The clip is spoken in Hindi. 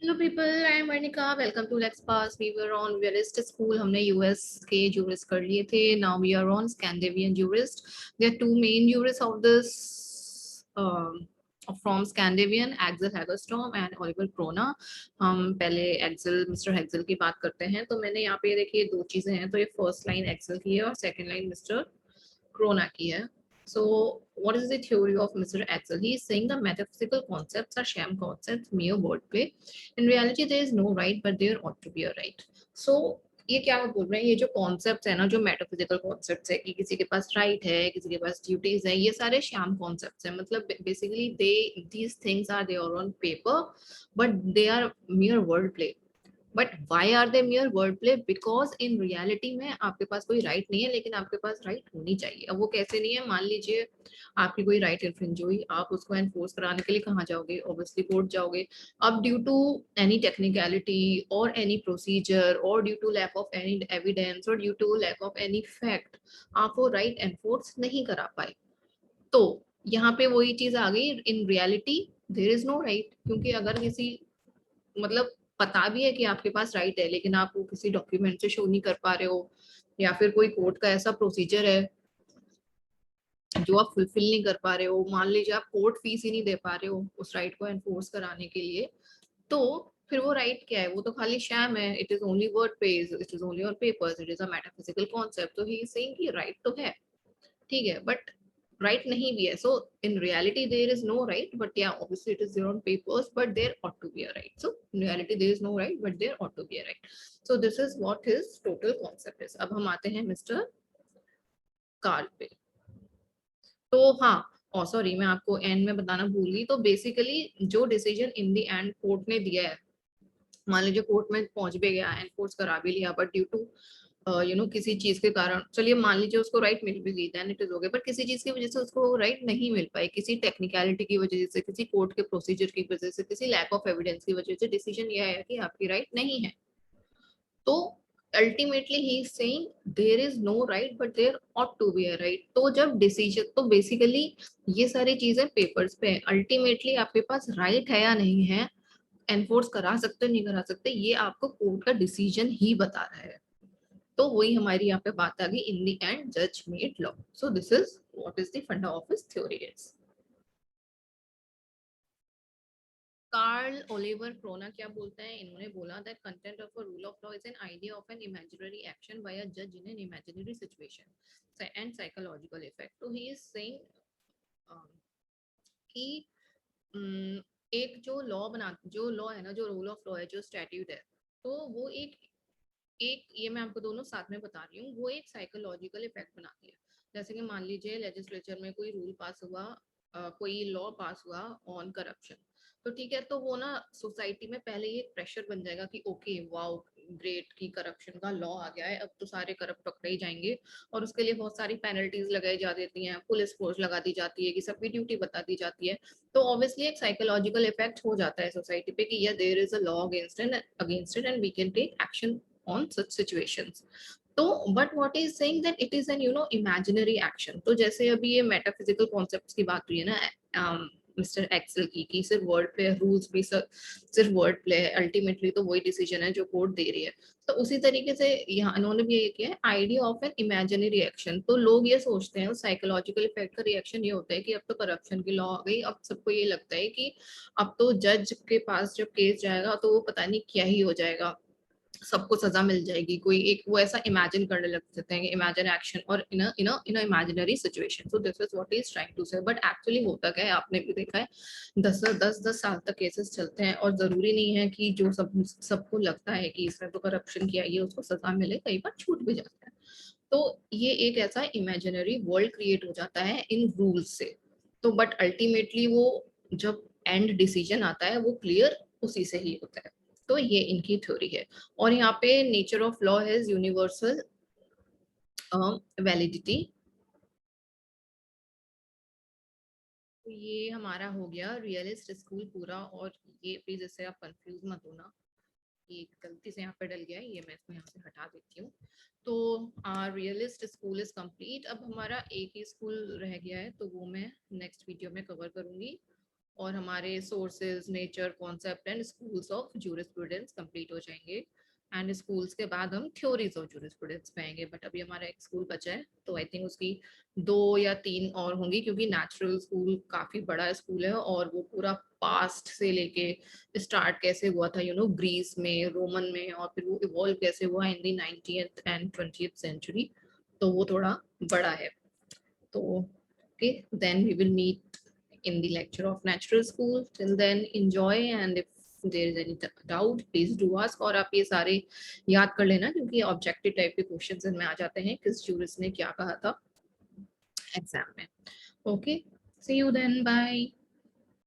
Hello people, I am Varnika. Welcome to let's pass. We were on jurist school. हमने यूएस के ज्यूरिस्ट कर लिए थे। Now we are on Scandinavian jurist. There are two main jurist of this from Scandinavian, Axel Hagerstrom and Olivecrona. हम पहले एक्सेल, मिस्टर एक्सेल की बात करते हैं। तो मैंने यहाँ पे देखिए दो चीजें हैं। तो ये फर्स्ट लाइन एक्सेल की है और सेकंड लाइन मिस्टर क्रोना की है. So, what is the theory of Mr. Axel? He is saying the metaphysical concepts are sham concepts, mere wordplay. In reality, there is no right, but there ought to be a right. So, ये क्या बोल रहे हैं? ये जो कॉन्सेप्ट है ना, जो मेटाफिजिकल कॉन्सेप्ट है कि किसी के पास राइट है, किसी के पास ड्यूटीज है, ये सारे श्याम कॉन्सेप्ट है. मतलब basically they these things are there on paper, but they are mere word play. But why are they mere word play? Because in reality में आपके पास कोई राइट नहीं है, लेकिन आपके पास राइट होनी चाहिए. अब वो कैसे नहीं है? मान लीजिए आपकी कोई राइट इन्फ्रिंज हुई, आप उसको एनफोर्स कराने के लिए कहाँ जाओगे? ऑब्वियसली कोर्ट जाओगे. अब ड्यू टू एनी टेक्निकलिटी और एनी प्रोसीजर और due to lack of any evidence और due to lack of any fact आप वो राइट एनफोर्स नहीं करा पाए. तो यहाँ पे वही चीज आ गई. In reality there is no right, क्योंकि अगर किसी, मतलब पता भी है कि आपके पास राइट है, लेकिन आप वो किसी डॉक्यूमेंट से शो नहीं कर पा रहे हो, या फिर कोई कोर्ट का ऐसा प्रोसीजर है जो आप फुलफिल नहीं कर पा रहे हो. मान लीजिए आप कोर्ट फीस ही नहीं दे पा रहे हो उस राइट को एनफोर्स कराने के लिए, तो फिर वो राइट क्या है? वो तो खाली शैम है. It is only word page, it is only on papers, it is a metaphysical concept. तो ही इज सेइंग कि राइट तो है, ठीक है, बट राइट नहीं भी है. So in reality there is no right, but yeah obviously it is there on papers, but there ought to be a right. So in reality there is no right, but there ought to be a right. So this is what his total concept is. अब हम आते हैं मिस्टर कार्ल पे. तो हाँ, और सॉरी, मैं आपको एंड में बताना भूल गई. तो बेसिकली जो decision in the and court ने दिया है, मान लीजिए कोर्ट में पहुंच भी गया, एनफोर्स करा भी लिया, बट ड्यू टू किसी चीज के कारण, चलिए मान लीजिए उसको राइट मिल भी गई, then it is okay. But किसी चीज की वजह से उसको राइट नहीं मिल पाई, किसी टेक्निकलिटी की वजह से, किसी कोर्ट के प्रोसीजर की वजह से, किसी लैक ऑफ एविडेंस की वजह से डिसीजन यह है कि आपकी राइट नहीं है. तो ultimately he is saying there is no right, but there ought to be a right. तो जब डिसीजन, तो बेसिकली ये सारी चीजें पेपर्स पे है. अल्टीमेटली आपके पास राइट है या नहीं है, एनफोर्स करा सकते नहीं करा सकते, ये आपको कोर्ट का डिसीजन ही बता रहा है. तो वही हमारी यहाँ पे बात आ गई. इन द एंड जज made law. So this is what is the funda of his theory is. Karl Olivecrona क्या बोलते हैं? इन्होंने बोला that content of a rule of law is an idea of an imaginary action by a जज in an imaginary situation and psychological effect. तो ही इज सेइंग कि एक जो लॉ बना, जो लॉ है ना, जो रूल ऑफ लॉ है, जो स्टैट्यूट है, तो वो एक एक ये मैं आपको दोनों साथ में बता रही हूँ, वो एक साइकोलॉजिकल इफेक्ट बनाती है. जैसे कि मान लीजिए लेजिस्लेचर में कोई रूल पास हुआ, कोई लॉ पास हुआ ऑन करप्शन. तो ठीक है, तो वो ना सोसाइटी में पहले ये प्रेशर बन जाएगा कि ओके वाओ ग्रेट, की करप्शन का लॉ आ गया है, अब तो सारे करप्ट पकड़े ही जाएंगे. और उसके लिए बहुत सारी पेनल्टीज लगाई जा देती हैं, पुलिस फोर्स लगा दी जाती है, कि सबकी ड्यूटी बता दी जाती है. तो ऑब्वियसली एक साइकोलॉजिकल इफेक्ट हो जाता है सोसाइटी पे कि या there is a law against it and we can take action on such situations. तो but what is saying that it is an imaginary action. तो जैसे अभी ये मेटाफिजिकल कॉन्सेप्ट्स की बात हुई है ना मिस्टर एक्सेल की, कि सिर्फ वर्ड प्ले, रूल्स भी सिर्फ वर्ड प्ले है, अल्टीमेटली तो वही डिसीजन है जो कोर्ट दे रही है. तो उसी तरीके से यहाँ इन्होंने भी ये किया है, idea of an imaginary action. तो लोग ये सोचते हैं, साइकोलॉजिकल इफेक्ट का रिएक्शन ये होता है कि अब तो करप्शन की लॉ आ गई, अब सबको ये लगता है कि अब तो जज के पास जब केस जाएगा तो वो पता नहीं क्या ही हो जाएगा, सबको सजा मिल जाएगी. कोई एक वो ऐसा इमेजिन करने लग जाते हैं, इमेजिन एक्शन और in imaginary situation. So this is what he is trying to say. But actually होता क्या है, आपने भी देखा है, 10 साल तक केसेस चलते हैं, और जरूरी नहीं है कि जो सबको लगता है कि इसने तो करप्शन किया, ये उसको सजा मिले, कई बार छूट भी जाता है. तो ये एक ऐसा इमेजिनरी वर्ल्ड क्रिएट हो जाता है इन रूल्स से. तो बट अल्टीमेटली वो जब एंड डिसीजन आता है वो क्लियर उसी से ही होता है. तो ये इनकी थ्योरी है. और यहाँ पे नेचर ऑफ लॉ है यूनिवर्सल वैलिडिटी. तो ये हमारा हो गया रियलिस्ट स्कूल पूरा. और ये प्लीज इससे आप कंफ्यूज मत होना, ये गलती से यहाँ पे डल गया है, ये मैं इसको यहाँ से हटा देती हूँ. तो रियलिस्ट स्कूल इज कंप्लीट. अब हमारा एक ही स्कूल रह गया है, तो वो मैं नेक्स्ट वीडियो में कवर करूंगी. और हमारे sources, nature, concept and schools of jurisprudence complete हो जाएंगे। एंड स्कूल्स के बाद हम थ्योरीज ऑफ जूरिस्प्रूडेंस पे आएंगे, बट अभी हमारा एक स्कूल बचा है तो आई थिंक उसकी 2 या 3 और होंगी, क्योंकि नेचुरल स्कूल काफी बड़ा स्कूल है और वो पूरा पास्ट से लेके स्टार्ट कैसे हुआ था ग्रीस में, रोमन में, और फिर वो इवॉल्व कैसे हुआ इन दी 19th एंड 20th सेंचुरी, तो वो थोड़ा बड़ा है। तो okay, then we will meet in the lecture of natural school. Till then, enjoy, and if there is any doubt, please do ask. और आप ये सारे याद कर लेना, क्योंकि ऑब्जेक्टिव टाइप के क्वेश्चंस इनमें आ जाते हैं, किस जूरिस्ट ने क्या कहा था एग्जाम में। Okay, see you then, bye.